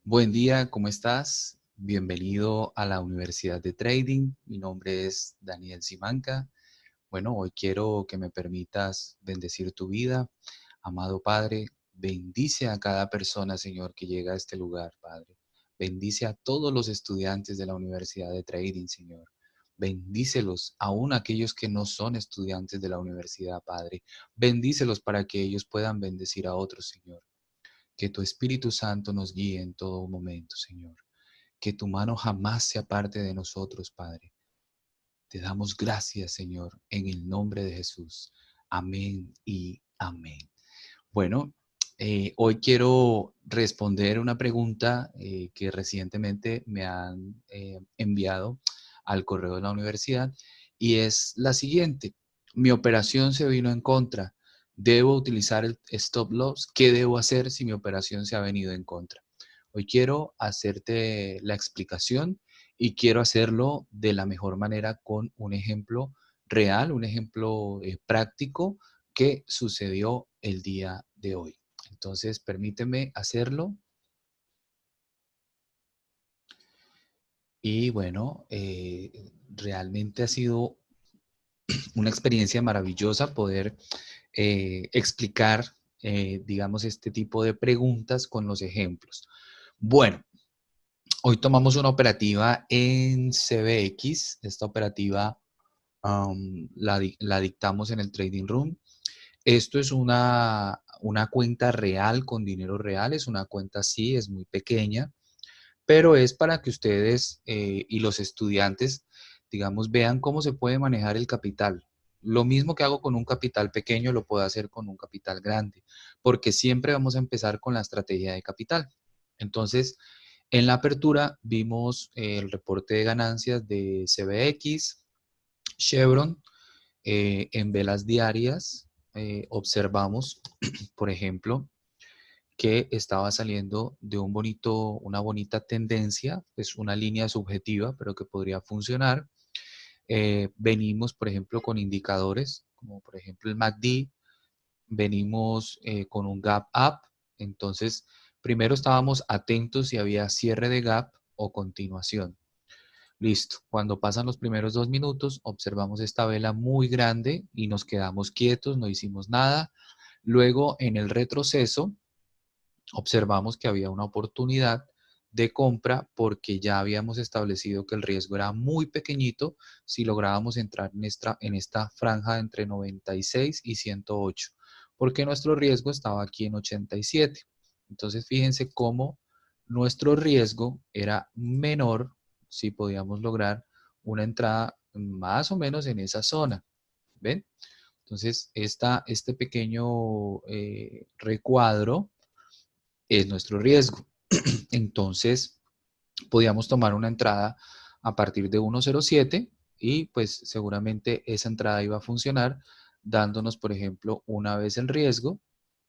Buen día, ¿cómo estás? Bienvenido a la Universidad de Trading. Mi nombre es Daniel Simanca. Bueno, hoy quiero que me permitas bendecir tu vida. Amado Padre, bendice a cada persona, Señor, que llega a este lugar, Padre. Bendice a todos los estudiantes de la Universidad de Trading, Señor. Bendícelos, aún aquellos que no son estudiantes de la universidad, Padre. Bendícelos para que ellos puedan bendecir a otros, Señor. Que tu Espíritu Santo nos guíe en todo momento, Señor. Que tu mano jamás se aparte de nosotros, Padre. Te damos gracias, Señor, en el nombre de Jesús. Amén y amén. Bueno, hoy quiero responder una pregunta que recientemente me han enviado al correo de la universidad y es la siguiente. Mi operación se vino en contra. ¿Debo utilizar el stop loss? ¿Qué debo hacer si mi operación se ha venido en contra? Hoy quiero hacerte la explicación y quiero hacerlo de la mejor manera con un ejemplo real, un ejemplo práctico que sucedió el día de hoy. Entonces, permíteme hacerlo. Y bueno, realmente ha sido una experiencia maravillosa poder explicar, digamos, este tipo de preguntas con los ejemplos. Bueno, hoy tomamos una operativa en CBX. Esta operativa la dictamos en el Trading Room. Esto es una cuenta real con dinero real. Es una cuenta, sí, es muy pequeña, pero es para que ustedes y los estudiantes, digamos, vean cómo se puede manejar el capital. Lo mismo que hago con un capital pequeño, lo puedo hacer con un capital grande, porque siempre vamos a empezar con la estrategia de capital. Entonces, en la apertura vimos el reporte de ganancias de CBX, Chevron, en velas diarias. Observamos, por ejemplo, que estaba saliendo de una bonita tendencia, pues una línea subjetiva, pero que podría funcionar. Venimos, por ejemplo, con indicadores, como por ejemplo el MACD, venimos con un gap up, entonces primero estábamos atentos si había cierre de gap o continuación. Listo, cuando pasan los primeros 2 minutos, observamos esta vela muy grande y nos quedamos quietos, no hicimos nada. Luego, en el retroceso, observamos que había una oportunidad de compra porque ya habíamos establecido que el riesgo era muy pequeñito si lográbamos entrar en esta franja entre 96 y 108, porque nuestro riesgo estaba aquí en 87. Entonces, fíjense cómo nuestro riesgo era menor si podíamos lograr una entrada más o menos en esa zona. ¿Ven? Entonces, este pequeño recuadro es nuestro riesgo. Entonces, podíamos tomar una entrada a partir de 1.07 y pues seguramente esa entrada iba a funcionar dándonos, por ejemplo, una vez el riesgo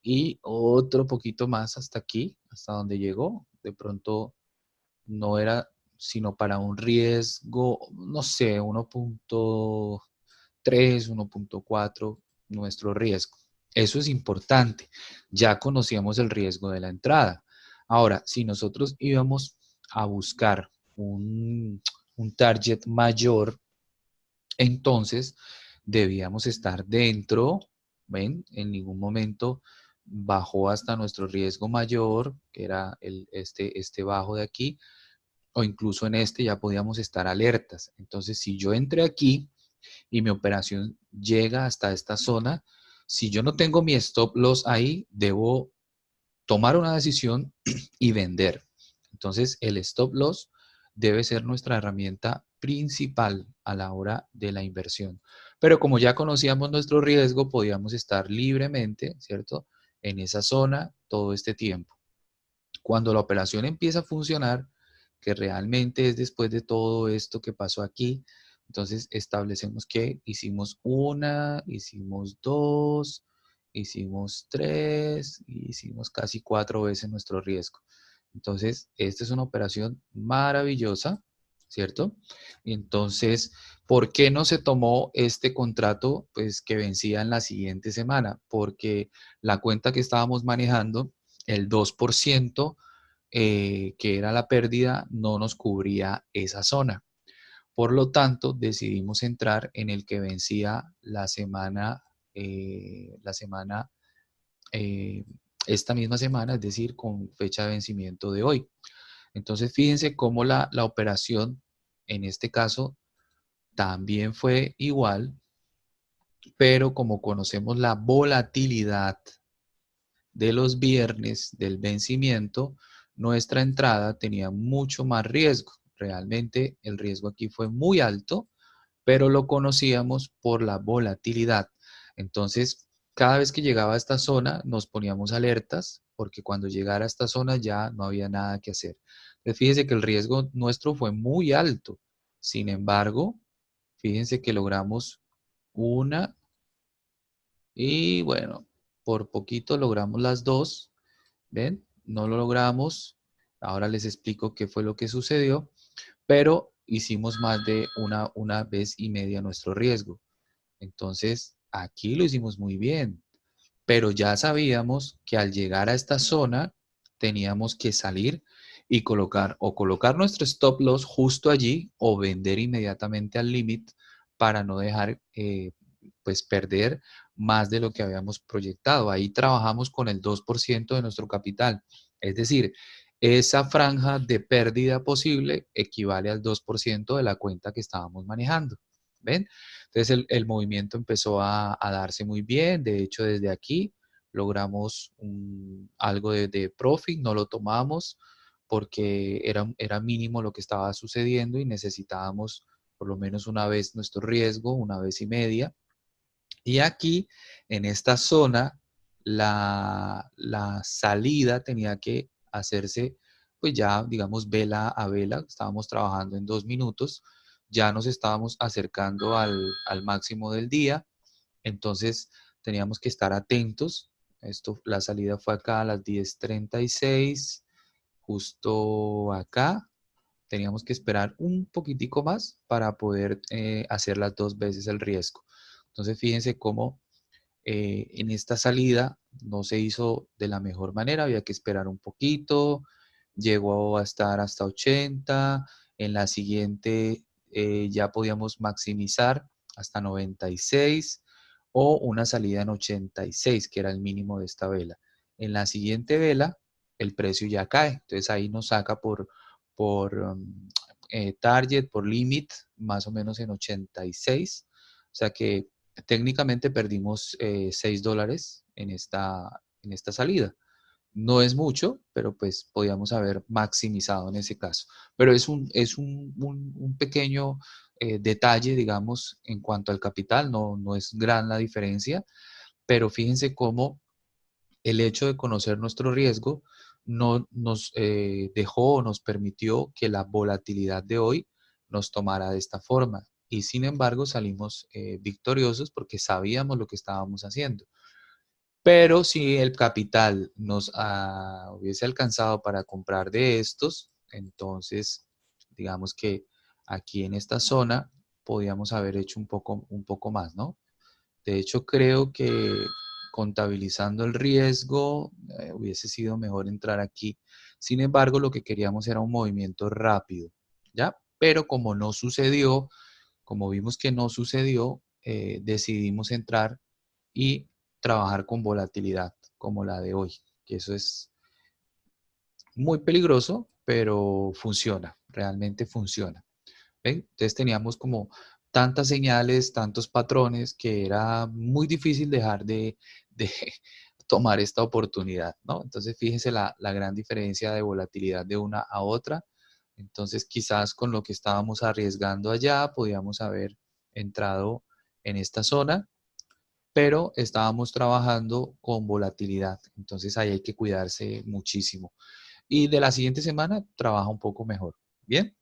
y otro poquito más hasta aquí, hasta donde llegó. De pronto no era sino para un riesgo, no sé, 1.3, 1.4 nuestro riesgo. Eso es importante. Ya conocíamos el riesgo de la entrada. Ahora, si nosotros íbamos a buscar un target mayor, entonces debíamos estar dentro, ¿ven? En ningún momento bajó hasta nuestro riesgo mayor, que era este bajo de aquí, o incluso en este ya podíamos estar alertas. Entonces, si yo entré aquí y mi operación llega hasta esta zona, si yo no tengo mi stop loss ahí, debo tomar una decisión y vender. Entonces, el stop loss debe ser nuestra herramienta principal a la hora de la inversión. Pero como ya conocíamos nuestro riesgo, podíamos estar libremente, ¿cierto? En esa zona todo este tiempo. Cuando la operación empieza a funcionar, que realmente es después de todo esto que pasó aquí, entonces establecemos que hicimos una, hicimos dos, hicimos tres, hicimos casi 4 veces nuestro riesgo. Entonces, esta es una operación maravillosa, ¿cierto? Entonces, ¿por qué no se tomó este contrato pues que vencía en la siguiente semana? Porque la cuenta que estábamos manejando, el 2% que era la pérdida, no nos cubría esa zona. Por lo tanto, decidimos entrar en el que vencía la semana eh, esta misma semana, es decir, con fecha de vencimiento de hoy. Entonces, fíjense cómo la operación, en este caso, también fue igual, pero como conocemos la volatilidad de los viernes del vencimiento, nuestra entrada tenía mucho más riesgo. Realmente el riesgo aquí fue muy alto, pero lo conocíamos por la volatilidad. Entonces, cada vez que llegaba a esta zona, nos poníamos alertas, porque cuando llegara a esta zona ya no había nada que hacer. Entonces, fíjense que el riesgo nuestro fue muy alto. Sin embargo, fíjense que logramos una y bueno, por poquito logramos las dos. ¿Ven? No lo logramos. Ahora les explico qué fue lo que sucedió, pero hicimos más de una vez y media nuestro riesgo. Entonces, aquí lo hicimos muy bien, pero ya sabíamos que al llegar a esta zona teníamos que salir y colocar nuestro stop loss justo allí o vender inmediatamente al límite para no dejar pues perder más de lo que habíamos proyectado. Ahí trabajamos con el 2% de nuestro capital. Es decir, esa franja de pérdida posible equivale al 2% de la cuenta que estábamos manejando. ¿Ven? Entonces el movimiento empezó a darse muy bien. De hecho, desde aquí logramos algo de profit, no lo tomamos porque era mínimo lo que estaba sucediendo y necesitábamos por lo menos una vez nuestro riesgo, una vez y media. Y aquí, en esta zona, la salida tenía que hacerse, pues ya, digamos, vela a vela. Estábamos trabajando en 2 minutos, ya nos estábamos acercando al máximo del día, entonces teníamos que estar atentos. La salida fue acá a las 10:36, justo acá. Teníamos que esperar un poquitico más para poder hacer las dos veces el riesgo. Entonces, fíjense cómo en esta salida no se hizo de la mejor manera, había que esperar un poquito, llegó a estar hasta 80, en la siguiente ya podíamos maximizar hasta 96 o una salida en 86, que era el mínimo de esta vela. En la siguiente vela el precio ya cae, entonces ahí nos saca por target, por limit, más o menos en 86, o sea que técnicamente perdimos $6 en esta salida. No es mucho, pero pues podíamos haber maximizado en ese caso. Pero es un pequeño detalle, digamos, en cuanto al capital, no es gran la diferencia, pero fíjense cómo el hecho de conocer nuestro riesgo no nos dejó o nos permitió que la volatilidad de hoy nos tomara de esta forma. Y sin embargo salimos victoriosos porque sabíamos lo que estábamos haciendo. Pero si el capital nos hubiese alcanzado para comprar de estos, entonces digamos que aquí en esta zona podíamos haber hecho un poco más, ¿no? De hecho, creo que contabilizando el riesgo, hubiese sido mejor entrar aquí. Sin embargo, lo que queríamos era un movimiento rápido, ¿ya? Pero como no sucedió, como vimos que no sucedió, decidimos entrar y trabajar con volatilidad, como la de hoy, que eso es muy peligroso, pero funciona, realmente funciona. ¿Ven? Entonces teníamos como tantas señales, tantos patrones, que era muy difícil dejar de tomar esta oportunidad, ¿no? Entonces fíjense la gran diferencia de volatilidad de una a otra. Entonces quizás con lo que estábamos arriesgando allá, podíamos haber entrado en esta zona, pero estábamos trabajando con volatilidad. Entonces ahí hay que cuidarse muchísimo. Y de la siguiente semana trabaja un poco mejor. Bien.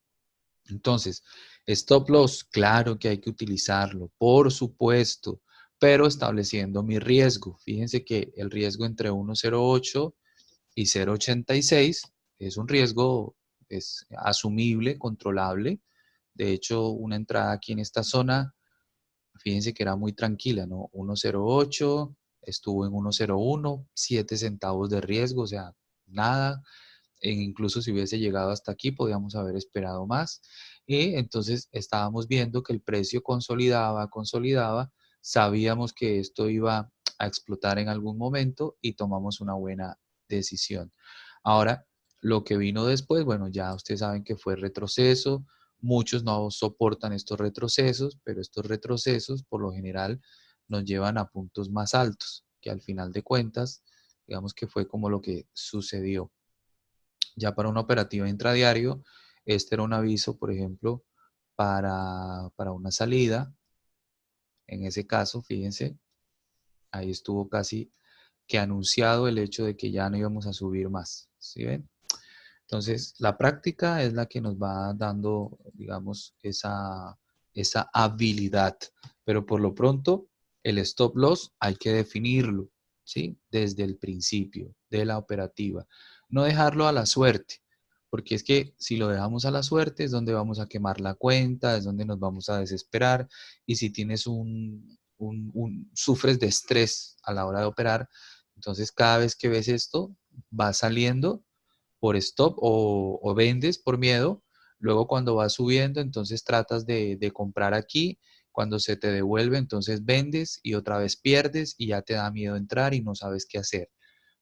Entonces, stop loss, claro que hay que utilizarlo, por supuesto, pero estableciendo mi riesgo. Fíjense que el riesgo entre 1,08 y 0,86 es un riesgo asumible, controlable. De hecho, una entrada aquí en esta zona, fíjense que era muy tranquila, ¿no? 1,08, estuvo en 1,01, 7 centavos de riesgo, o sea, nada. e incluso si hubiese llegado hasta aquí, podíamos haber esperado más. Y entonces estábamos viendo que el precio consolidaba, sabíamos que esto iba a explotar en algún momento y tomamos una buena decisión. Ahora, lo que vino después, bueno, ya ustedes saben que fue retroceso. Muchos no soportan estos retrocesos, pero estos retrocesos por lo general nos llevan a puntos más altos, que al final de cuentas, digamos que fue como lo que sucedió. Ya para una operativa intradiario, este era un aviso, por ejemplo, para una salida. En ese caso, fíjense, ahí estuvo casi que anunciado el hecho de que ya no íbamos a subir más. ¿Sí ven? Entonces, la práctica es la que nos va dando, digamos, esa habilidad. Pero por lo pronto, el stop loss hay que definirlo, ¿sí? Desde el principio de la operativa. No dejarlo a la suerte, porque es que si lo dejamos a la suerte es donde vamos a quemar la cuenta, es donde nos vamos a desesperar. Y si tienes sufres de estrés a la hora de operar, entonces cada vez que ves esto, va saliendo por stop o vendes por miedo. Luego cuando va subiendo, entonces tratas de comprar aquí. Cuando se te devuelve, entonces vendes y otra vez pierdes y ya te da miedo entrar y no sabes qué hacer.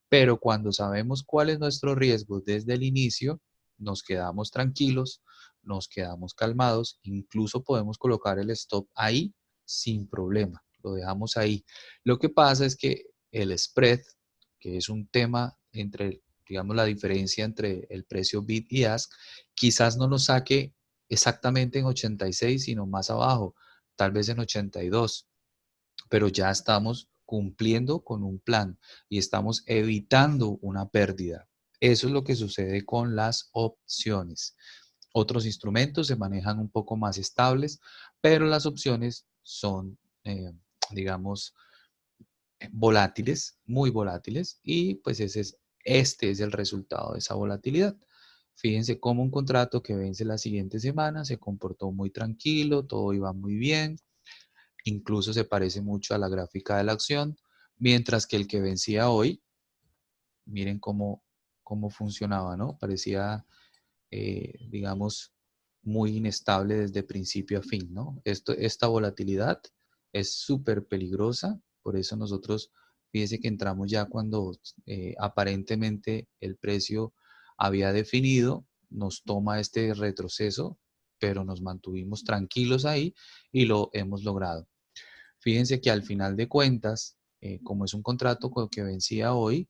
Pero cuando sabemos cuál es nuestro riesgo desde el inicio, nos quedamos tranquilos, nos quedamos calmados, incluso podemos colocar el stop ahí sin problema, lo dejamos ahí. Lo que pasa es que el spread, que es un tema entre, digamos, la diferencia entre el precio bid y ask, quizás no nos saque exactamente en 86, sino más abajo, tal vez en 82, pero ya estamos cumpliendo con un plan y estamos evitando una pérdida. Eso es lo que sucede con las opciones. Otros instrumentos se manejan un poco más estables, pero las opciones son, digamos, volátiles, muy volátiles, y pues este es el resultado de esa volatilidad. Fíjense cómo un contrato que vence la siguiente semana se comportó muy tranquilo, todo iba muy bien, incluso se parece mucho a la gráfica de la acción, mientras que el que vencía hoy, miren cómo funcionaba, ¿no? Parecía, digamos, muy inestable desde principio a fin, ¿no? Esta volatilidad es súper peligrosa, por eso nosotros, fíjense que entramos ya cuando aparentemente el precio había definido, nos toma este retroceso, pero nos mantuvimos tranquilos ahí y lo hemos logrado. Fíjense que al final de cuentas, como es un contrato que vencía hoy,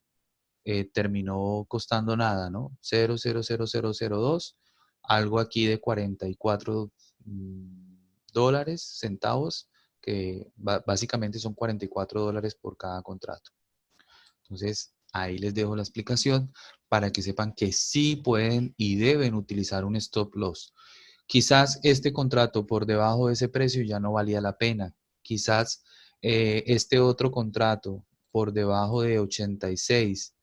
terminó costando nada, ¿no? 0,00002, algo aquí de 44 dólares, centavos, que básicamente son 44 dólares por cada contrato. Entonces, ahí les dejo la explicación para que sepan que sí pueden y deben utilizar un stop loss. Quizás este contrato por debajo de ese precio ya no valía la pena. Quizás este otro contrato por debajo de 86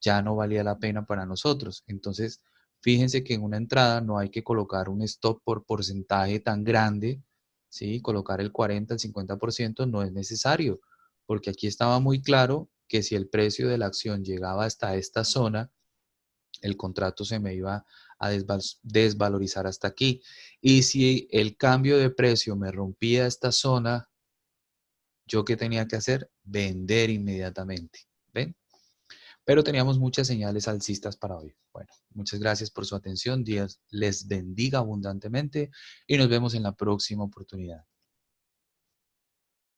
ya no valía la pena para nosotros. Entonces, fíjense que en una entrada no hay que colocar un stop por porcentaje tan grande, ¿sí? Colocar el 40, el 50% no es necesario, porque aquí estaba muy claro que si el precio de la acción llegaba hasta esta zona, el contrato se me iba a desvalorizar hasta aquí. Y si el cambio de precio me rompía esta zona, ¿yo qué tenía que hacer? Vender inmediatamente. ¿Ven? Pero teníamos muchas señales alcistas para hoy. Bueno, muchas gracias por su atención. Dios les bendiga abundantemente y nos vemos en la próxima oportunidad.